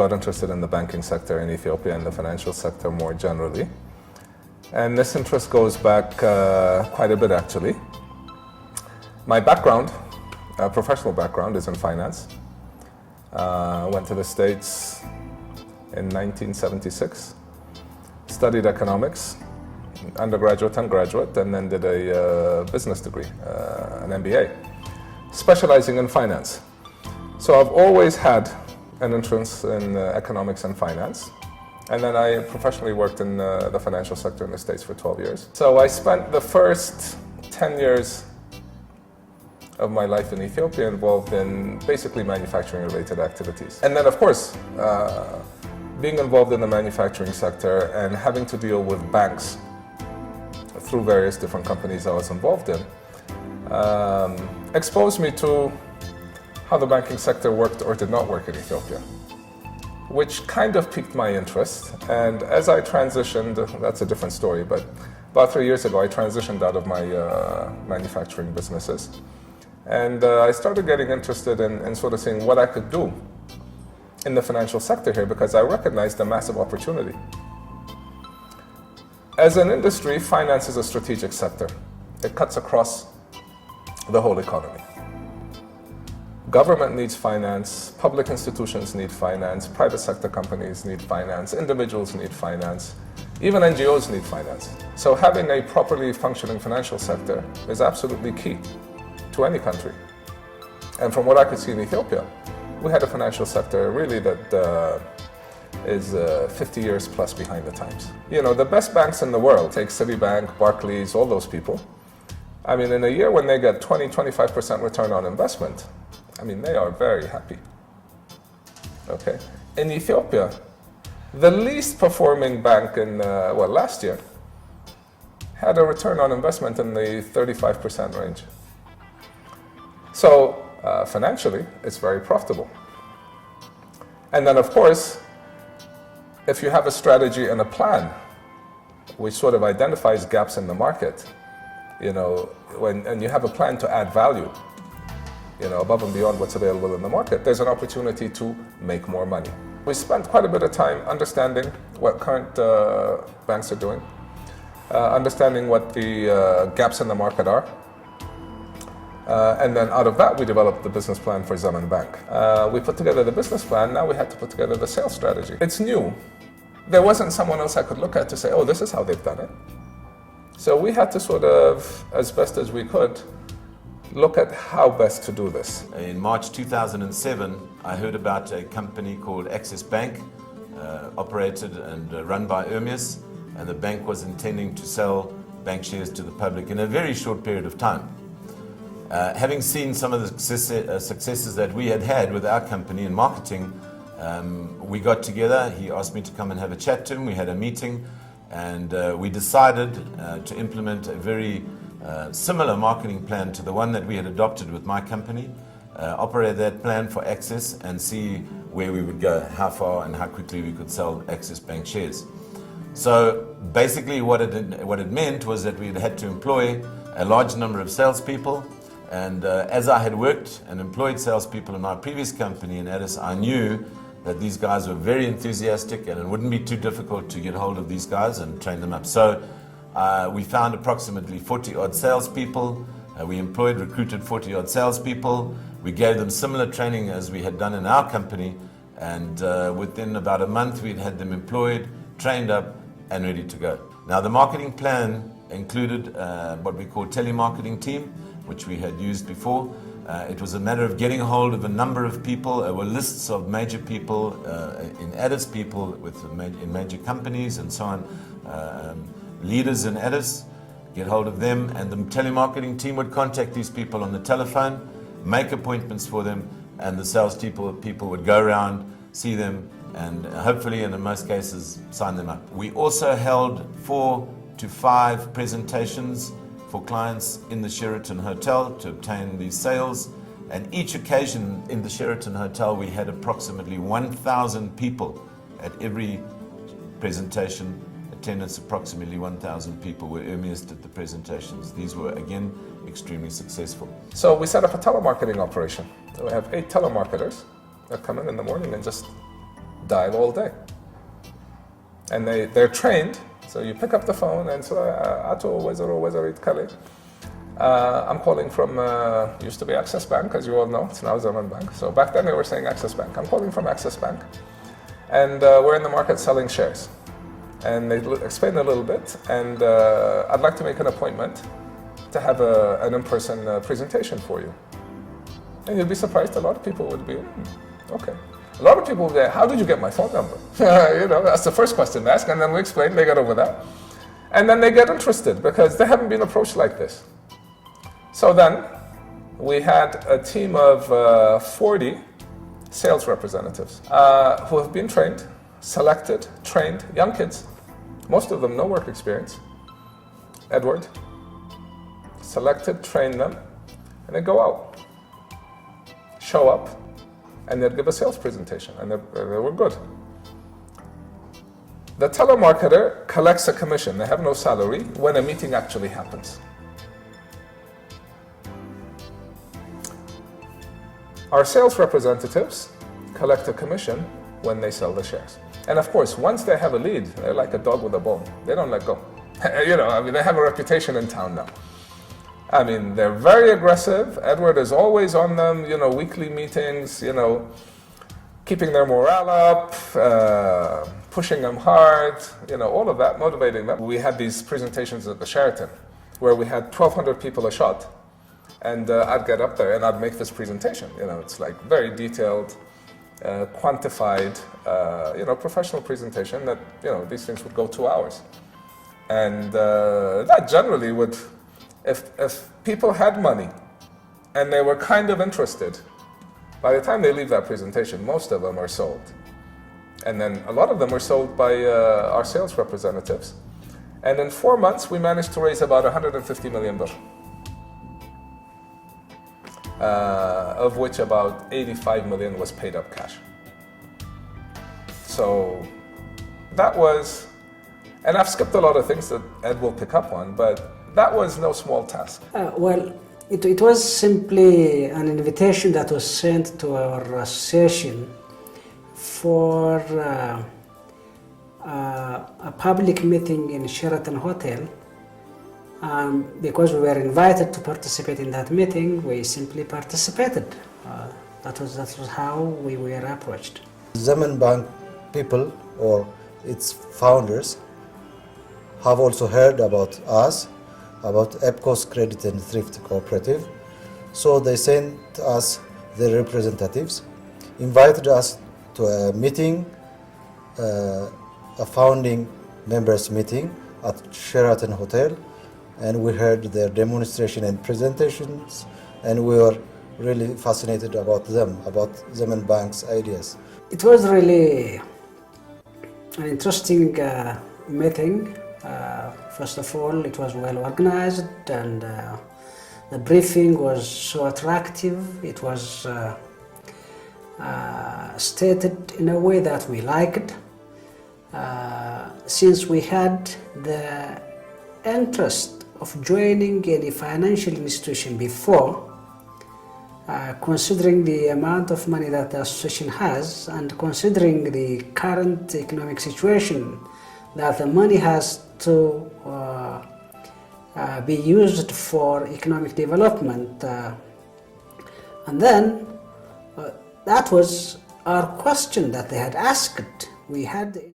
got interested in the banking sector in Ethiopia and the financial sector more generally. And this interest goes back quite a bit, actually. My background, professional background, is in finance. Went to the States in 1976, studied economics, undergraduate and graduate, and then did a business degree, an MBA, specializing in finance. So I've always had an interest in economics and finance. And then I professionally worked in the financial sector in the States for 12 years. So I spent the first 10 years of my life in Ethiopia involved in basically manufacturing related activities. And then of course, being involved in the manufacturing sector and having to deal with banks through various different companies I was involved in, exposed me to how the banking sector worked or did not work in Ethiopia, which kind of piqued my interest. And as I transitioned, that's a different story, but about 3 years ago, I transitioned out of my manufacturing businesses. And I started getting interested in sort of seeing what I could do in the financial sector here, because I recognized a massive opportunity. As an industry, finance is a strategic sector. It cuts across the whole economy. Government needs finance, public institutions need finance, private sector companies need finance, individuals need finance, even NGOs need finance. So having a properly functioning financial sector is absolutely key to any country. And from what I could see in Ethiopia, we had a financial sector really that is 50 years plus behind the times. You know, the best banks in the world, take Citibank, Barclays, all those people. I mean, in a year when they get 20-25% return on investment, I mean, they are very happy. Okay. In Ethiopia, the least performing bank in, last year, had a return on investment in the 35% range. So, financially, it's very profitable. And then, of course, if you have a strategy and a plan, which sort of identifies gaps in the market, you know, and you have a plan to add value, you know, above and beyond what's available in the market, there's an opportunity to make more money. We spent quite a bit of time understanding what current banks are doing, understanding what the gaps in the market are, and then out of that we developed the business plan for Zemen Bank. We put together the business plan, now we had to put together the sales strategy. It's new. There wasn't someone else I could look at to say, oh, this is how they've done it. So we had to sort of, as best as we could, look at how best to do this. In March 2007, I heard about a company called Access Bank, operated and run by Ermias, and the bank was intending to sell bank shares to the public in a very short period of time. Having seen some of the successes that we had had with our company in marketing, we got together. He asked me to come and have a chat to him. We had a meeting, and we decided to implement a very similar marketing plan to the one that we had adopted with my company, operate that plan for Access and see where we would go, how far and how quickly we could sell Access Bank shares. So basically what it meant was that we had to employ a large number of salespeople, and as I had worked and employed salespeople in my previous company in Addis, I knew that these guys were very enthusiastic and it wouldn't be too difficult to get hold of these guys and train them up. So we found approximately 40-odd salespeople. We employed, recruited 40-odd salespeople. We gave them similar training as we had done in our company, and within about a month we'd had them employed, trained up, and ready to go. Now the marketing plan included what we call telemarketing team, which we had used before. It was a matter of getting hold of a number of people. There were lists of major people in Addis, people in major companies and so on, leaders in Addis, get hold of them, and the telemarketing team would contact these people on the telephone, make appointments for them, and the sales people would go around, see them, and hopefully, and in most cases, sign them up. We also held 4 to 5 presentations for clients in the Sheraton Hotel to obtain these sales. And each occasion in the Sheraton Hotel, we had approximately 1,000 people at every presentation. Attendance approximately 1,000 people were earliest at the presentations. These were, again, extremely successful. So we set up a telemarketing operation. So we have 8 telemarketers that come in the morning and just dial all day. And they're trained, so you pick up the phone and say, Ato, Wazarit Kale. I'm calling from, used to be Access Bank, as you all know, it's now Zemen Bank. So back then they were saying Access Bank. I'm calling from Access Bank. And we're in the market selling shares. And they explained a little bit, and I'd like to make an appointment to have an in-person presentation for you. And you'd be surprised, a lot of people would be, okay. A lot of people would say, how did you get my phone number? That's the first question they ask, and then we explain, they get over that. And then they get interested because they haven't been approached like this. So then we had a team of 40 sales representatives who have been trained, selected, trained, young kids, most of them no work experience. Edward, selected, train them, and they go out, show up, and they'd give a sales presentation, and they were good. The telemarketer collects a commission, they have no salary, when a meeting actually happens. Our sales representatives collect a commission when they sell the shares. And of course, once they have a lead, they're like a dog with a bone. They don't let go. They have a reputation in town now. They're very aggressive. Edward is always on them, weekly meetings, keeping their morale up, pushing them hard, all of that, motivating them. We had these presentations at the Sheraton where we had 1,200 people a shot, and I'd get up there and I'd make this presentation. It's like very detailed, quantified, professional presentation that, these things would go 2 hours. And that generally would, if people had money and they were kind of interested, by the time they leave that presentation, most of them are sold. And then a lot of them were sold by our sales representatives. And in 4 months, we managed to raise about 150 million birr, of which about 85 million was paid up cash. So that was, and I've skipped a lot of things that Ed will pick up on, but that was no small task. It was simply an invitation that was sent to our association for a public meeting in Sheraton Hotel. Because we were invited to participate in that meeting, we simply participated. That was how we were approached. Zemen Bank people or its founders have also heard about us, about EPCO's Credit and Thrift Cooperative. So they sent us their representatives, invited us to a meeting, a founding members meeting at Sheraton Hotel, and we heard their demonstration and presentations, and we were really fascinated about them, about Zemen Bank's ideas. It was really an interesting meeting. First of all, it was well organized, and the briefing was so attractive. It was stated in a way that we liked. Since we had the interest of joining any financial institution before, considering the amount of money that the association has, and considering the current economic situation, that the money has to be used for economic development. And then that was our question that they had asked. We had